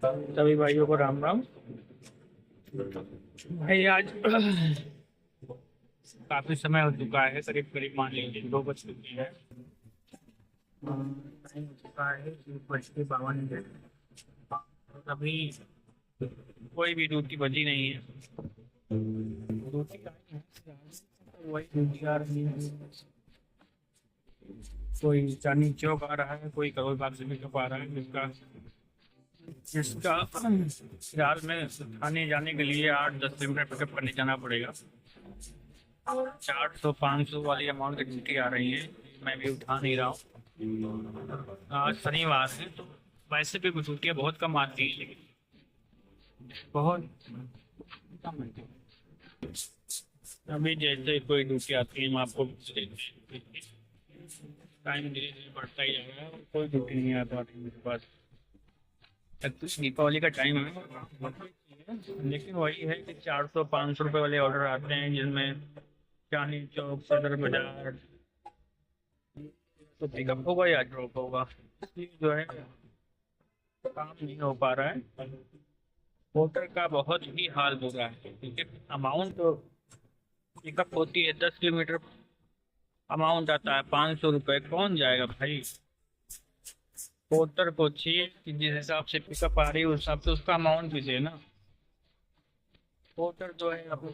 सभी भाइयों को राम राम। भाई आज काफी समय हो चुका है, करीब करीब मान लीजिए 2 बज चुकी है। टाइम हो चुका है 1:52। अभी कोई भी ड्यूटी बजी नहीं है। ड्यूटी आई है, वही ड्यूटी आ रही है। कोई चांदनी चौक आ रहा है, कोई करोल बाग से पिकअप आ रहा है, जिसका जिसका फिलहाल में थाने जाने के लिए 8-10 किलोमीटर पिकअप करने जाना पड़ेगा। 400-500 वाली अमाउंट की ड्यूटी आ रही है, मैं भी उठा नहीं रहा हूँ। आज शनिवार है तो वैसे भी ड्यूटियाँ बहुत कम आती हैं, लेकिन बहुत कम है। अभी जैसे कोई ड्यूटी आती है हम आपको टाइम धीरे धीरे बढ़ता ही जा रहा है और कोई ड्यूटी नहीं आ पा रही मेरे पास। तक तो दीपावली का टाइम है, लेकिन वही है कि 400-500 रुपये वाले ऑर्डर आते हैं, जिनमें चांदनी चौक, सदर बाजार तो पिकअप होगा या ड्रॉप होगा। इसलिए जो है काम नहीं हो पा रहा है। पोर्टर का बहुत ही हाल बुरा है, क्योंकि अमाउंट तो पिकअप होती है 10 किलोमीटर, अमाउंट आता है 500 रुपये। कौन जाएगा भाई। पोर्टर को चाहिए कि जिस हिसाब से पिकअप आ रही है उस हिसाब से उसका अमाउंट भी दे ना। पोर्टर जो है अब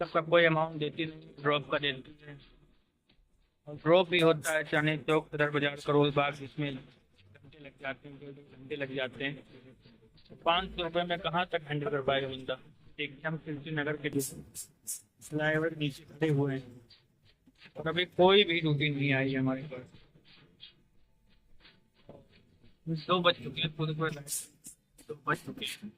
सबका कोई अमाउंट देती नहीं, ड्रॉप का देती है। और ड्रॉप भी होता है चांदनी चौक, सदर बाजार, करोल बाग, जिसमें घंटे लग जाते हैं, 2-2 घंटे लग जाते हैं। 500 रुपये में कहाँ तक हैंडल कर पाएगा बंदा। एकदम कृषि नगर के फ्लाईओवर के नीचे खड़े हुए हैं और अभी कोई भी ड्यूटी नहीं आई है हमारे पास। 2 बज चुके हैं, पूरे पूरे 2 बज चुके हैं।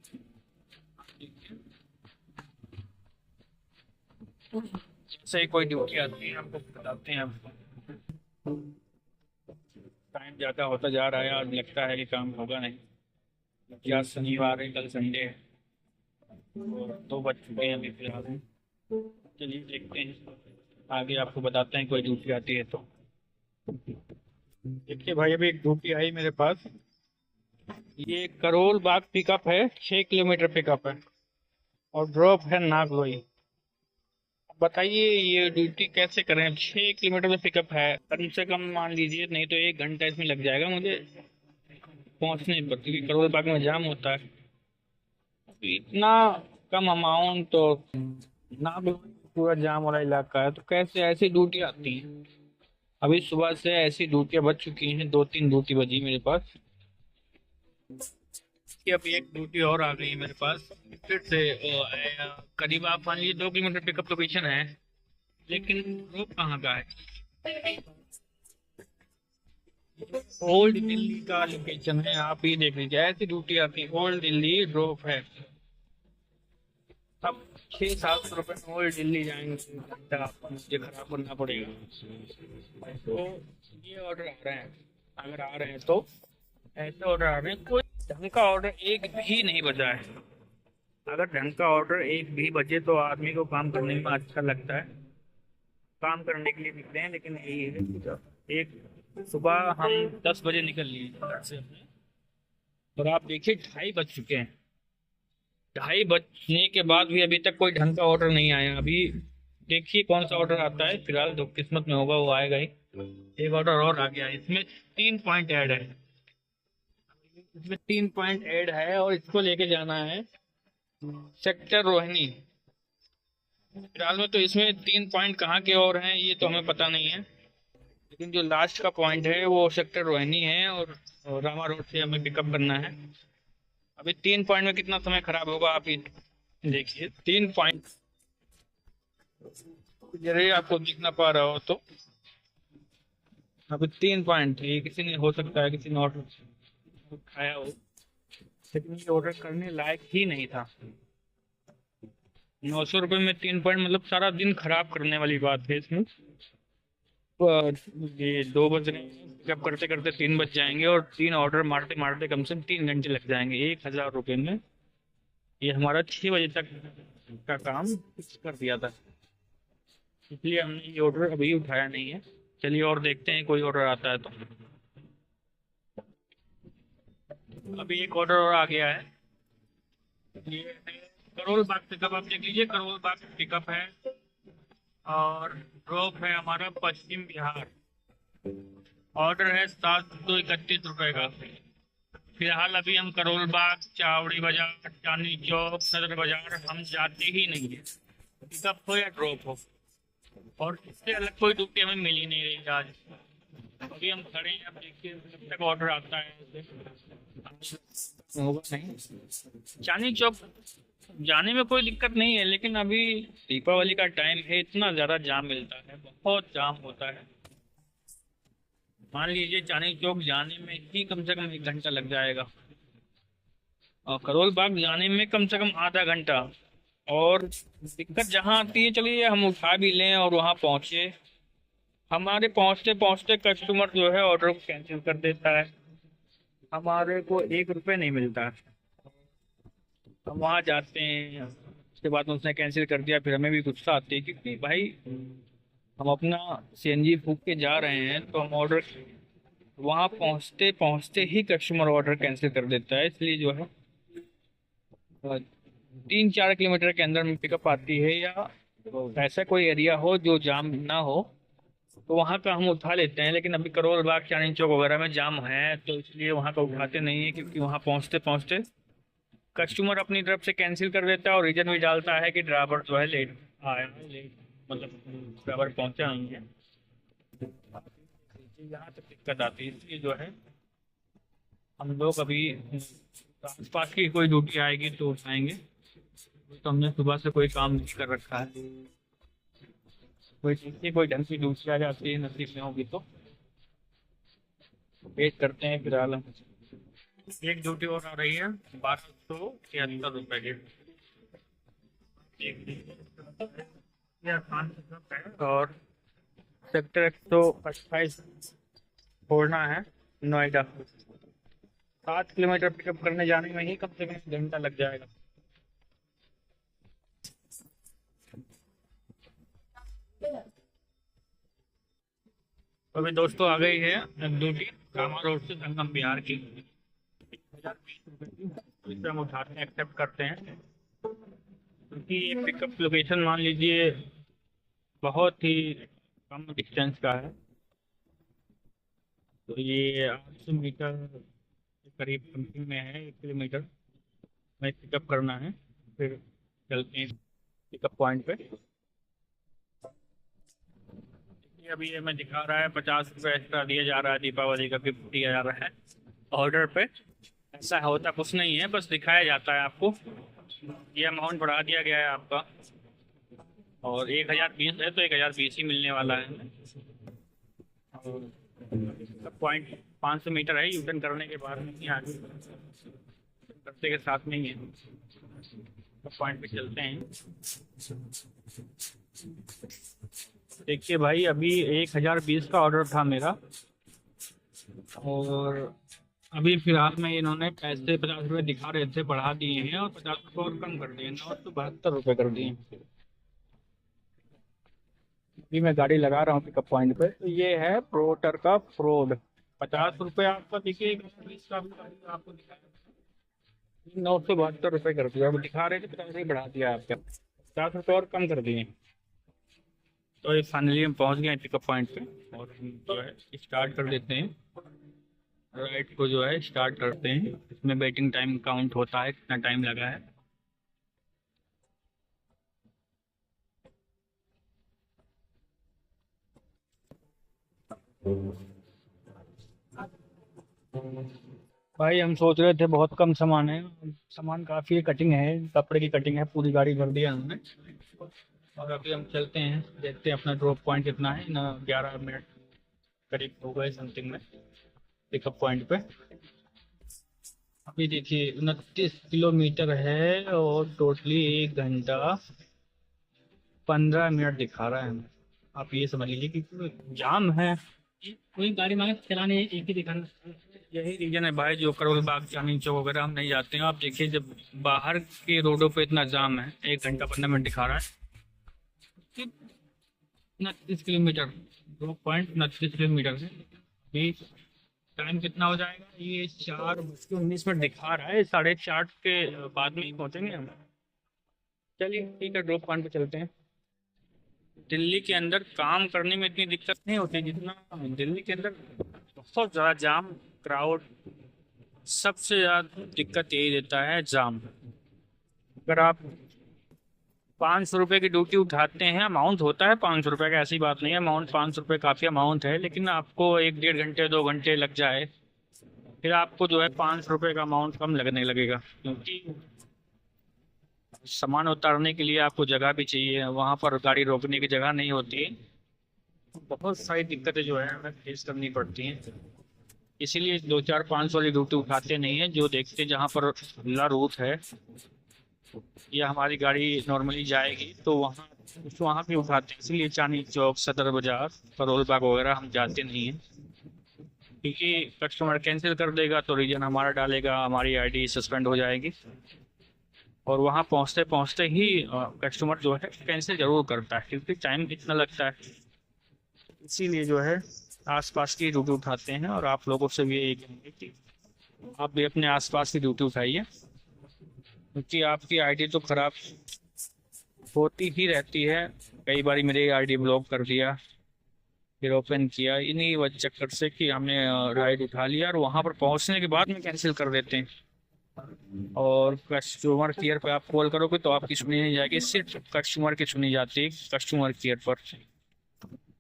जैसे ही कोई ड्यूटी आती है आपको बताते हैं। आपको टाइम ज़्यादा होता जा रहा है, आज लगता है कि काम होगा नहीं, क्योंकि आज शनिवार है, कल संडे है और 2 बज चुके हैं अभी फिलहाल में। चलिए देखते हैं, आगे आपको बताते हैं कोई ड्यूटी आती है तो। देखिए भाई, अभी एक ड्यूटी आई मेरे पास। ये करोल बाग पिकअप है, 6 किलोमीटर पिकअप है और ड्रॉप है नागलोई। बताइए ये ड्यूटी कैसे करें। 6 किलोमीटर में पिकअप है, कम से कम मान लीजिए नहीं तो 1 घंटा इसमें लग जाएगा मुझे पहुंचने पर, क्योंकि करोल बाग में जाम होता है। इतना कम अमाउंट तो ना भी, पूरा जाम वाला इलाका है तो कैसे ऐसी ड्यूटी आती है। अभी सुबह से ऐसी ड्यूटियां बच चुकी हैं, 2-3 ड्यूटी बजी मेरे पास कि अब एक ड्यूटी और आ गई है मेरे पास। फिर से करीब आप मान लीजिए 2 किलोमीटर पिकअप लोकेशन है, लेकिन ग्रुप कहाँ का है। ओल्ड दिल्ली का लोकेशन है, आप ही देख लीजिए। ऐसी ड्यूटी आती है, ओल्ड दिल्ली ड्रॉप है। अब 600-700 रुपये में ओल्ड दिल्ली जाएंगे तो आपको मुझे खराब करना पड़ेगा। तो ये ऑर्डर आ रहे हैं, अगर आ रहे हैं तो ऐसे ऑर्डर आ रहे हैं। कोई ढंग का ऑर्डर एक भी नहीं बचा है। अगर ढंग का ऑर्डर एक भी बचे तो आदमी को काम करने में अच्छा लगता है, काम करने के लिए निकले हैं। लेकिन यही है कि एक सुबह हम 10 बजे निकल लिए घर से अपने, और आप देखिए 2:30 बज चुके हैं। 2:30 बजने के बाद भी अभी तक कोई ढंग का ऑर्डर नहीं आया। अभी देखिए कौन सा ऑर्डर आता है, फिलहाल जो किस्मत में होगा वो आएगा ही। एक ऑर्डर और आ गया है, इसमें 3 पॉइंट ऐड है। इसमें 3 पॉइंट ऐड है और इसको लेके जाना है सेक्टर रोहिणी। फिलहाल में तो इसमें 3 पॉइंट कहाँ के और हैं ये तो हमें पता नहीं है, लेकिन जो लास्ट का पॉइंट है वो सेक्टर रोहिणी है और रामा रोड से हमें पिकअप करना है। अभी 3 पॉइंट में कितना समय खराब होगा आप ही देखिए। 3 पॉइंट जरिए आपको दिखना पा रहा हो तो अभी 3 पॉइंट ये किसी ने, हो सकता है किसी ने ऑर्डर उठाया हो, लेकिन ये ऑर्डर करने लायक ही नहीं था। 900 रुपये में 3 पॉइंट, मतलब सारा दिन खराब करने वाली बात है इसमें। पर ये 2 बज रहे हैं, जब करते करते 3 बज जाएंगे और 3 ऑर्डर मारते मारते कम से कम 3 घंटे लग जाएंगे। 1,000 रुपये में ये हमारा 6 बजे तक का काम फिक्स कर दिया था, इसलिए हमने ये ऑर्डर अभी उठाया नहीं है। चलिए और देखते हैं कोई ऑर्डर आता है तो। अभी एक ऑर्डर और आ गया है। ये है करोल बाग पिकअप, आप देख लीजिए, करोल बाग पिकअप है और ड्रॉप है हमारा पश्चिम बिहार। ऑर्डर है 731 रुपए का। फिलहाल अभी हम करोल बाग, चावड़ी बाजार, चांदनी चौक, सदर बाजार हम जाते ही नहीं है, पिकअप हो या ड्रॉप हो। और इससे अलग कोई ड्यूटी हमें मिल ही नहीं रही आज। अभी हम खड़े हैं, अब देखिए कब तक ऑर्डर आता है। होगा नहीं। चांदनी चौक जाने में कोई दिक्कत नहीं है, लेकिन अभी दीपावली का टाइम है, इतना ज़्यादा जाम मिलता है, बहुत जाम होता है। मान लीजिए चांदनी चौक जाने में ही कम से कम 1 घंटा लग जाएगा और करोल बाग जाने में कम से कम आधा घंटा। और दिक्कत जहाँ आती है, चलिए हम उठा भी लें और वहाँ पहुँचे, हमारे पहुँचते पहुँचते कस्टमर जो है ऑर्डर को कैंसिल कर देता है, हमारे को 1 रुपये नहीं मिलता। हम वहाँ जाते हैं, उसके बाद उसने कैंसिल कर दिया, फिर हमें भी गुस्सा आती है, क्योंकि भाई हम अपना सीएनजी फूक के जा रहे हैं, तो हम ऑर्डर वहाँ पहुँचते पहुँचते ही कस्टमर ऑर्डर कैंसिल कर देता है। इसलिए जो है 3-4 किलोमीटर के अंदर में पिकअप आती है, या ऐसा कोई एरिया हो जो जाम ना हो, तो वहाँ का हम उठा लेते हैं। लेकिन अभी करोल बाग, चांदनी चौक वगैरह में जाम है, तो इसलिए वहाँ का उठाते नहीं है, क्योंकि वहाँ पहुँचते पहुँचते कस्टमर अपनी तरफ से कैंसिल कर देता है और रीजन भी डालता है कि ड्राइवर जो है लेट आया है, लेट मतलब ड्राइवर पहुँचा नहीं है। यहाँ तक दिक्कत आती है, इसलिए जो है हम लोग अभी आस पास की कोई ड्यूटी आएगी तो उठाएंगे। तो हमने सुबह से कोई काम नहीं कर रखा है, कोई ढंग की ड्यूटी आ जाती है, नसीब में होगी तो वेट करते हैं। फिलहाल हम एक ड्यूटी और आ रही है 1273 रुपए की, और सेक्टर 128 छोड़ना है नोएडा। 7 किलोमीटर पिकअप करने जाने में ही कम से कम 1 घंटा लग जाएगा। अभी दोस्तों आ गई है ड्यूटी कामा रोड से संगम बिहार की, 1020 रुपये की। इसे हम उठाते हैं, एक्सेप्ट करते हैं, क्योंकि ये पिकअप लोकेशन मान लीजिए बहुत ही कम डिस्टेंस का है, तो ये 800 मीटर के करीब समथिंग में है, 1 किलोमीटर में पिकअप करना है। फिर चलते हैं पिकअप पॉइंट पे। अभी ये मैं दिखा रहा है 50 रुपये एक्स्ट्रा दिया जा रहा है, दीपावली का गिफ्ट दिया जा रहा है ऑर्डर पे। ऐसा होता कुछ नहीं है, बस दिखाया जाता है आपको। ये अमाउंट बढ़ा दिया गया है आपका, और 1020 है तो 1020 ही मिलने वाला है। और पॉइंट 500 मीटर है, यूटर्न करने के बाद में ही आगे रास्ते के साथ में ही है, तो पॉइंट पे चलते हैं। देखिए भाई, अभी 1020 का ऑर्डर था मेरा, और अभी फिलहाल में इन्होंने पैसे 50 रुपये दिखा रहे थे, बढ़ा दिए हैं और 50 रुपये और कम कर दिए, 972 रुपये कर दिए। अभी मैं गाड़ी लगा रहा हूँ पिकअप पॉइंट पे, तो ये है प्रोटर का फ्रॉड। 50 रुपये आपका देखिए, 20 का भी आपको दिखाया, 972 रुपये कर दिया। अब दिखा रहे थे 50 रुपये बढ़ा दिया, आपका 50 रुपये और कम कर दिए। तो ये फाइनली हम पहुँच गए पिकअप पॉइंट पे, और जो है स्टार्ट कर देते हैं। राइड को जो है स्टार्ट करते हैं। इसमें वेटिंग टाइम काउंट होता है, कितना टाइम लगा है। भाई हम सोच रहे थे बहुत कम सामान है, सामान काफ़ी है, कटिंग है, कपड़े की कटिंग है, पूरी गाड़ी भर दिया उन्होंने। और अभी हम चलते हैं, देखते हैं अपना ड्रॉप पॉइंट कितना है ना। 11 मिनट करीब हो गए समथिंग में पिकअप पॉइंट पे। अभी देखिए 29 किलोमीटर है और टोटली 1 घंटा 15 मिनट दिखा रहा है हमें। आप ये समझ लीजिए कि जाम है, कोई गाड़ी मांगे चलाने एक ही दिखाना। यही रीजन है भाई, जो करोल बाग, चांदनी चौक वगैरह हम नहीं जाते हैं। आप देखिए जब बाहर के रोडों पे इतना जाम है, 1 घंटा 15 मिनट दिखा रहा है। 29 किलोमीटर, 2.29 किलोमीटर है। अभी टाइम कितना हो जाएगा? ये 4:19 दिखा रहा है, 4:30 के बाद में ही पहुंचेंगे हम। चलिए ठीक है, ड्रॉप पॉइंट पे चलते हैं। दिल्ली के अंदर काम करने में इतनी दिक्कत नहीं होती जितना दिल्ली के अंदर बहुत ज़्यादा जाम, क्राउड। सबसे ज़्यादा दिक्कत यही देता है, जाम। अगर आप 500 रुपये की ड्यूटी उठाते हैं, अमाउंट होता है 500 रुपये का, ऐसी बात नहीं है, अमाउंट 500 रुपये काफ़ी अमाउंट है, लेकिन आपको 1 डेढ़ घंटे 2 घंटे लग जाए, फिर आपको जो है 500 रुपये का अमाउंट कम लगने लगेगा, क्योंकि सामान उतारने के लिए आपको जगह भी चाहिए, वहाँ पर गाड़ी रोकने की जगह नहीं होती। बहुत सारी दिक्कतें जो है हमें फेस करनी पड़ती हैं, इसीलिए 2 4 5 वाली ड्यूटी उठाते नहीं है। जो देखते जहाँ पर खुला रूट है या हमारी गाड़ी नॉर्मली जाएगी तो वहाँ भी उठाते हैं, इसलिए चांदनी चौक, सदर बाजार, करोल बाग वगैरह हम जाते नहीं हैं, क्योंकि कस्टमर कैंसिल कर देगा तो रीजन हमारा डालेगा, हमारी आईडी सस्पेंड हो जाएगी, और वहाँ पहुँचते पहुँचते ही कस्टमर जो है कैंसिल ज़रूर करता है, क्योंकि टाइम इतना लगता है। इसीलिए जो है आसपास की ड्यूटी उठाते हैं, और आप लोगों से भी यही कहेंगे कि आप भी अपने आसपास की ड्यूटी उठाइए, क्योंकि आपकी आईडी तो ख़राब होती ही रहती है। कई बार मेरी आईडी ब्लॉक कर दिया, फिर ओपन किया, इन्हीं वजह चक्कर से कि हमने राइड उठा लिया और वहाँ पर पहुँचने के बाद में कैंसिल कर देते हैं। और कस्टमर केयर पर आप कॉल करोगे तो आपकी सुनी नहीं जाएगी, सिर्फ कस्टमर की सुनी जाती है, कस्टमर केयर पर।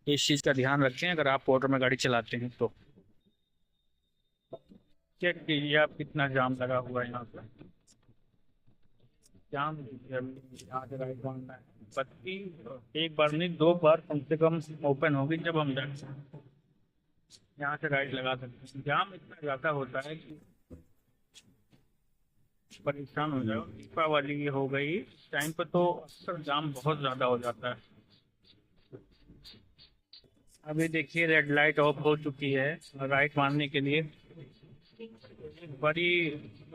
इस चीज़ का ध्यान रखें अगर आप ऑटो में गाड़ी चलाते हैं तो। चेक कीजिए आप कितना जाम लगा हुआ है यहाँ पर। जाम यहाँ से राइट मारना है, बत्ती एक बार नहीं 2 बार कम से कम ओपन होगी जब हम यहाँ से राइट लगा सकते हैं। जाम इतना ज़्यादा होता है कि परेशान हो जाओ। दीपावली हो गई टाइम पर तो अक्सर जाम बहुत ज़्यादा हो जाता है। अभी देखिए रेड लाइट ऑफ हो चुकी है राइट मारने के लिए, बड़ी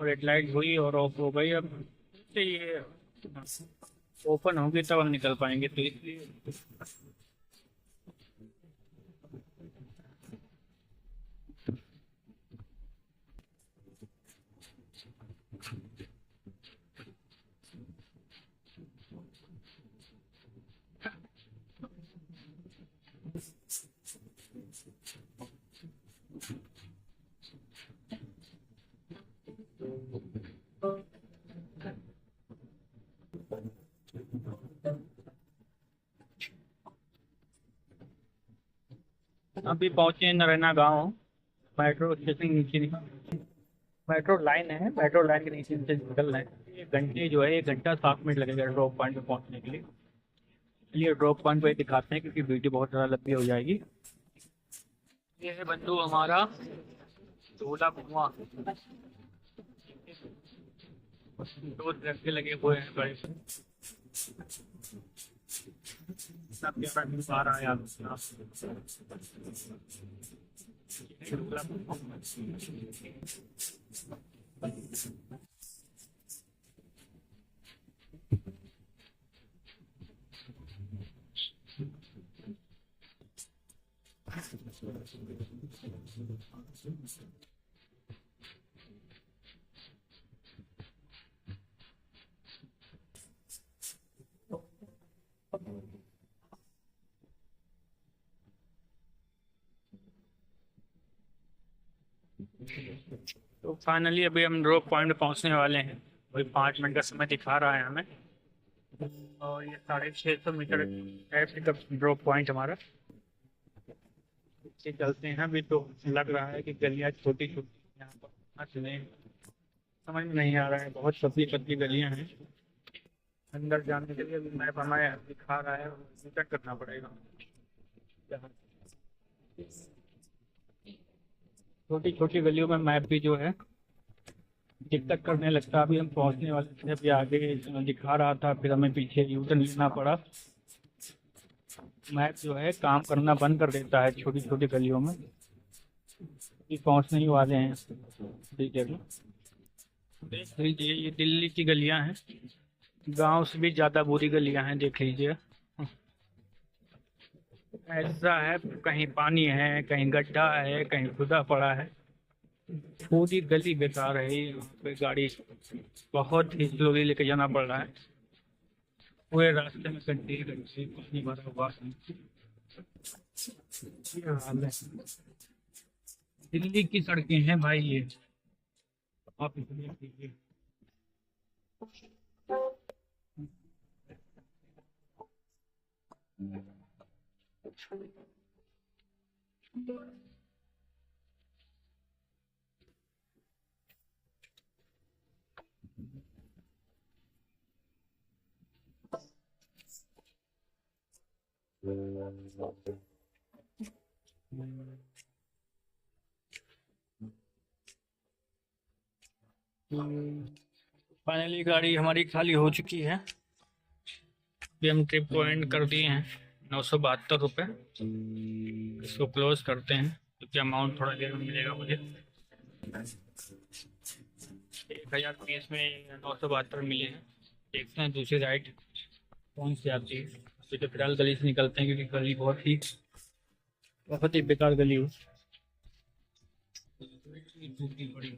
रेड लाइट हुई और ऑफ हो गई। अब से ये ओपन होगी तब हम निकल पाएंगे, तो इसलिए अभी पहुंचे नरैना गांव। मेट्रो स्टेशन नीचे मेट्रो लाइन है, मेट्रो लाइन के नीचे से निकलना है। 1 घंटे जो है 1 घंटा 7 मिनट लगेगा ड्रॉप पॉइंट पे पहुंचने के लिए। चलिए ड्रॉप पॉइंट पे दिखाते हैं, क्योंकि वीडियो बहुत ज़्यादा लंबी हो जाएगी। ये है बंधु हमारा दूल्हा कुआं, 2 दरख्त लगे हुए हैं बड़े, सब प्यारा व्यू आ रहा है आप। तो फाइनली अभी हम ड्रॉप पॉइंट पे पहुंचने वाले हैं। वही 5 मिनट का समय दिखा रहा है हमें, और ये 650 मीटर है पिकअप ड्रॉप पॉइंट हमारा। ये चलते हैं। अभी तो लग रहा है कि गलियाँ छोटी छोटी यहाँ पर कहाँ चले, समझ में नहीं आ रहा है, बहुत पतली पतली गलियाँ हैं। अंदर जाने के लिए अभी मैप हमें दिखा रहा है, रिटर्न करना पड़ेगा। छोटी छोटी गलियों में मैप भी जो है दिक्कत करने लगता है। अभी हम पहुंचने वाले थे, अभी आगे दिखा रहा था, फिर हमें पीछे यूटर्न लेना पड़ा। मैप जो है काम करना बंद कर देता है छोटी छोटी गलियों में। ये पहुंचने ही वाले हैं ठीक है। देख लीजिए ये दिल्ली की गलियां हैं, गांव से भी ज़्यादा बुरी गलियां हैं, देख लीजिए। ऐसा है, कहीं पानी है, कहीं गड्ढा है, कहीं खुदा पड़ा है। पूरी गली बेकार है, यहाँ पे गाड़ी बहुत ही स्लोली लेके जाना पड़ रहा है। पूरे रास्ते में गड्ढे गड्ढे, पानी भरा हुआ है। ये हाल है, दिल्ली की सड़कें हैं भाई ये, आप इसलिए कीजिए। फाइनली गाड़ी हमारी खाली हो चुकी है। अभी हम ट्रिप को एंड कर दिए हैं। 972 रुपये। इसको क्लोज करते हैं क्योंकि अमाउंट थोड़ा देर में मिलेगा मुझे। 1020 में 972 मिले हैं। देखते हैं दूसरी राइड कौन सी आती है। अभी तो फिलहाल गली से निकलते हैं क्योंकि गली बहुत ही बेकार गली है। बड़ी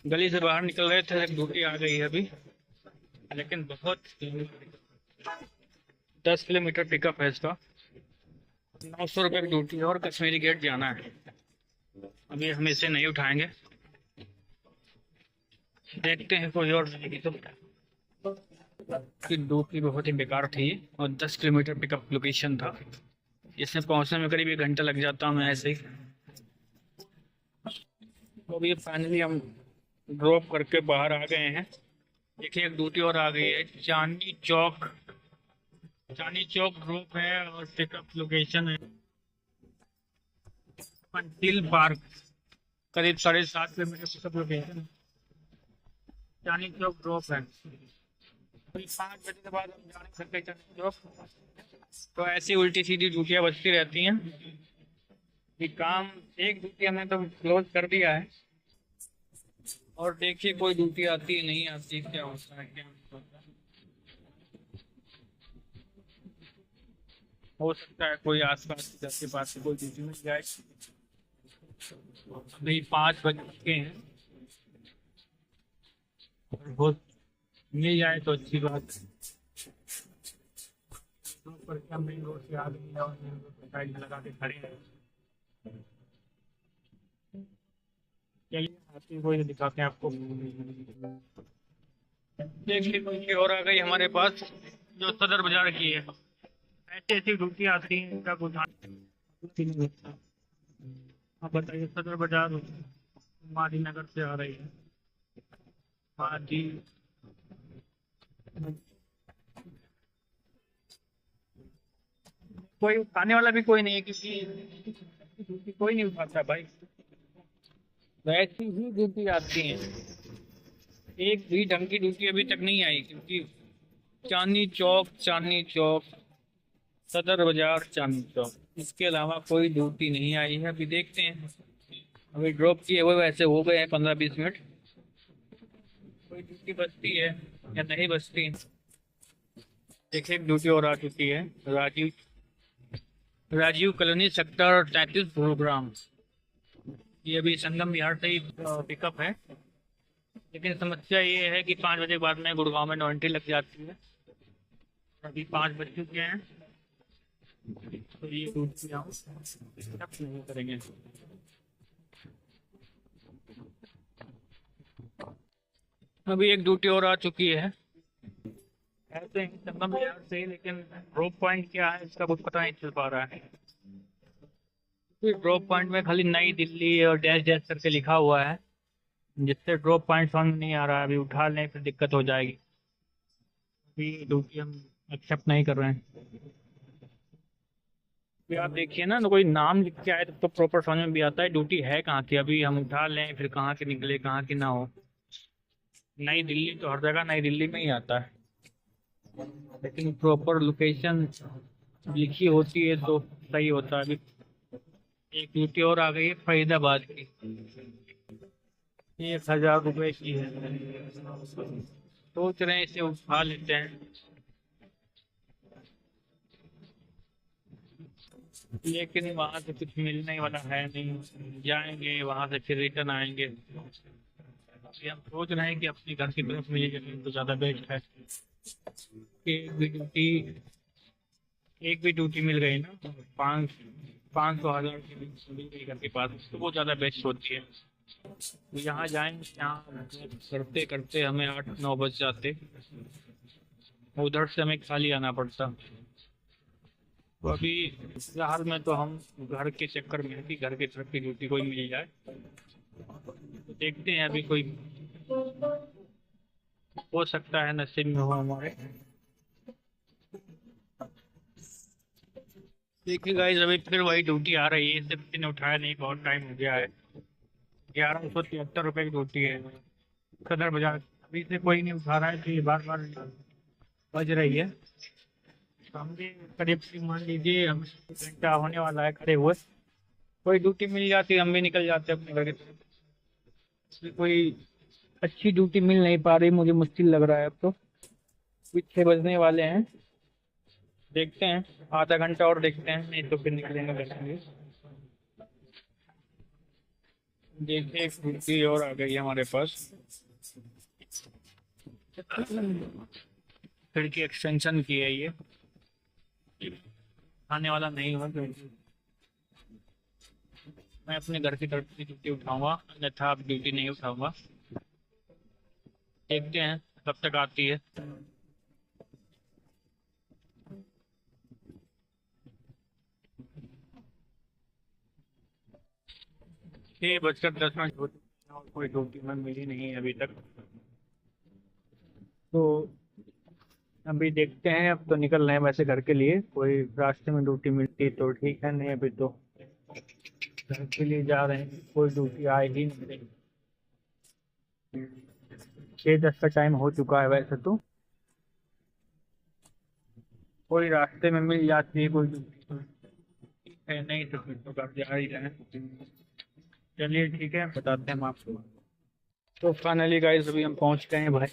गली से बाहर निकल रहे थे, एक ड्यूटी आ गई है अभी, लेकिन बहुत 10 किलोमीटर पिकअप है इसका। 900 रुपये की ड्यूटी है और कश्मीरी गेट जाना है। अभी हम इसे नहीं उठाएंगे, देखते हैं कोई और मिलेगी तो। ड्यूटी बहुत ही बेकार थी और 10 किलोमीटर पिकअप लोकेशन था। इसमें पहुंचने में करीब 1 घंटा लग जाता हूँ मैं ऐसे ही। तो अभी फाइनली हम ड्रॉप करके बाहर आ गए हैं। देखिए एक ड्यूटी और आ गई है, चांदनी चौक ड्रॉप है और पिकअप लोकेशन है पंटिल पार्क, करीब 7.5 किलोमीटर पिकअप लोकेशन है। चांदनी चौक ड्रॉप है। 5 बजे के बाद हम जा नहीं सकते चांदनी चौक, तो ऐसी उल्टी सीधी ड्यूटियाँ बचती रहती हैं। ये काम एक ड्यूटी हमने तो क्लोज कर दिया है और देखिए कोई ड्यूटी आती है नहीं आती, क्या होता है क्या नहीं होता है। हो सकता है कोई आसपास के पास से कोई ड्यूटी मिल जाए। अभी 5 बज चुके हैं, बहुत मिल जाए तो अच्छी बात है। मेन रोड से आ गई है और साइड में लगा के खड़े हैं। चलिए आती कोई दिखाते हैं आपको। देखिए कोई और आ गई हमारे पास जो सदर बाजार की है। ऐसी ऐसी ड्यूटी आती है, इनका कुछ नहीं होता। आप बताइए, सदर बाजार मादी नगर से आ रही है। मादी कोई उठाने वाला भी कोई नहीं है, क्योंकि कोई नहीं उठाता भाई। वैसी ही ड्यूटी आती है, एक भी ढंग की ड्यूटी अभी तक नहीं आई। क्योंकि चांदनी चौक सदर बाजार चांदनी चौक, इसके अलावा कोई ड्यूटी नहीं आई है। अभी देखते हैं, अभी ड्रॉप किए हुए वैसे हो गए हैं 15-20 मिनट। कोई ड्यूटी बचती है या नहीं बचती। देखिए एक ड्यूटी और आ चुकी है, राजीव कॉलोनी सेक्टर 33 प्रोग्राम। ये अभी संगम बिहार से ही पिकअप है, लेकिन समस्या ये है कि 5 बजे के बाद में गुड़गांव में नो एंट्री लग जाती है। अभी 5 बज चुके हैं, तो ये ड्यूटी हम नहीं करेंगे। अभी एक ड्यूटी और आ चुकी है, ऐसे ही संगम बिहार से, लेकिन ड्रॉप पॉइंट क्या है इसका कुछ पता नहीं चल पा रहा है। ड्रॉप पॉइंट में खाली नई दिल्ली और डैश डैश करके लिखा हुआ है, जिससे ड्रॉप पॉइंट समझ नहीं आ रहा है। अभी उठा लें फिर दिक्कत हो जाएगी। अभी ड्यूटी हम एक्सेप्ट नहीं कर रहे हैं। अभी आप देखिए ना, तो कोई नाम लिख के आए तो प्रॉपर समझ में भी आता है ड्यूटी है कहाँ की। अभी हम उठा लें फिर कहाँ के निकले कहाँ की ना हो। नई दिल्ली तो हर जगह नई दिल्ली में ही आता है, लेकिन प्रॉपर लोकेशन लिखी होती है तो सही होता है। अभी एक ड्यूटी और आ गई है फरीदाबाद की, 1000 रुपये की है। सोच रहे हैं इसे उठा लेते हैं। लेकिन वहां से कुछ मिलने वाला है नहीं, जाएंगे वहां से फिर रिटर्न आएंगे। अभी हम सोच रहे हैं कि अपनी घर की तरफ मिल जाए तो ज्यादा बेस्ट है। एक भी ड्यूटी एक भी ड्यूटी मिल गई ना, 500 1000 की मिल गई घर के पास, तो वो ज्यादा बेस्ट होती है। यहाँ जाएंगे, यहाँ करते करते हमें 8 9 बज जाते, उधर से हमें खाली आना पड़ता। तो अभी फिलहाल में तो हम घर के चक्कर में हैं कि घर की तरफ की ड्यूटी कोई मिल जाए, तो देखते हैं अभी कोई हो सकता है नसीब में हो हमारे। देखिए गाइस, अभी फिर वही ड्यूटी आ रही है, इससे किसी ने उठाया नहीं, बहुत टाइम हो गया है। 1173 रुपये की ड्यूटी है सदर बाजार। अभी से कोई नहीं उठा रहा है, तो ये बार बार बज रही है। तो हम भी करीब मान लीजिए हम घंटा होने वाला है खड़े हुए, कोई ड्यूटी मिल जाती है हम भी निकल जाते अपने घर की तरफ। इसलिए कोई अच्छी ड्यूटी मिल नहीं पा रही, मुझे मुश्किल लग रहा है अब तो। कुछ 6 बजने वाले हैं, देखते हैं आधा घंटा और देखते हैं, नहीं तो फिर निकलेंगे घर के लिए। देखिए एक ड्यूटी और आ गई है हमारे पास, खिड़की एक्सटेंशन की है ये, आने वाला नहीं हुआ क्योंकि मैं अपने घर की तरफ से ड्यूटी उठाऊंगा, अन्यथा आप ड्यूटी नहीं उठाऊंगा। देखते हैं कब तक आती है। 6:10 और कोई ड्यूटी में मिली नहीं है अभी तक, तो अभी देखते हैं। अब तो निकल रहे हैं वैसे घर के लिए, कोई रास्ते में ड्यूटी मिलती तो ठीक है, नहीं अभी तो घर के लिए जा रहे हैं, कोई ड्यूटी आए ही नहीं। 6:10 का टाइम हो चुका है वैसे तो, कोई रास्ते में मिल जाती है कोई ड्यूटी तो ठीक है, नहीं तो फिर तो घर जा ही रहे हैं। चलिए ठीक है, बताते हैं हम आपको। तो फाइनली गाइस अभी हम पहुंच गए हैं भाई,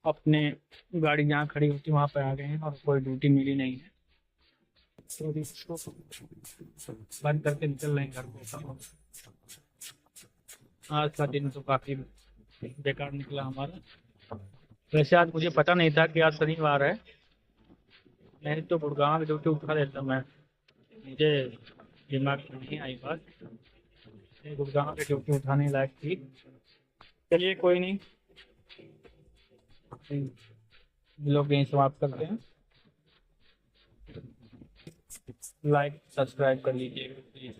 अपने गाड़ी जहाँ खड़ी होती है वहाँ पे आ गए हैं, और कोई ड्यूटी मिली नहीं है, तो अभी इसको बंद करके निकल रहे हैं घर को। आज का दिन तो काफ़ी बेकार निकला हमारा। वैसे आज मुझे पता नहीं था कि आज शनिवार है, नहीं तो गुड़गांव की ड्यूटी उठा देता मैं, मुझे दिमाग में नहीं आई बात, ये गुड़गांव की ड्यूटी उठाने लायक थी। चलिए कोई नहीं, लोग यहीं समाप्त करते हैं। लाइक सब्सक्राइब कर लीजिएगा प्लीज़।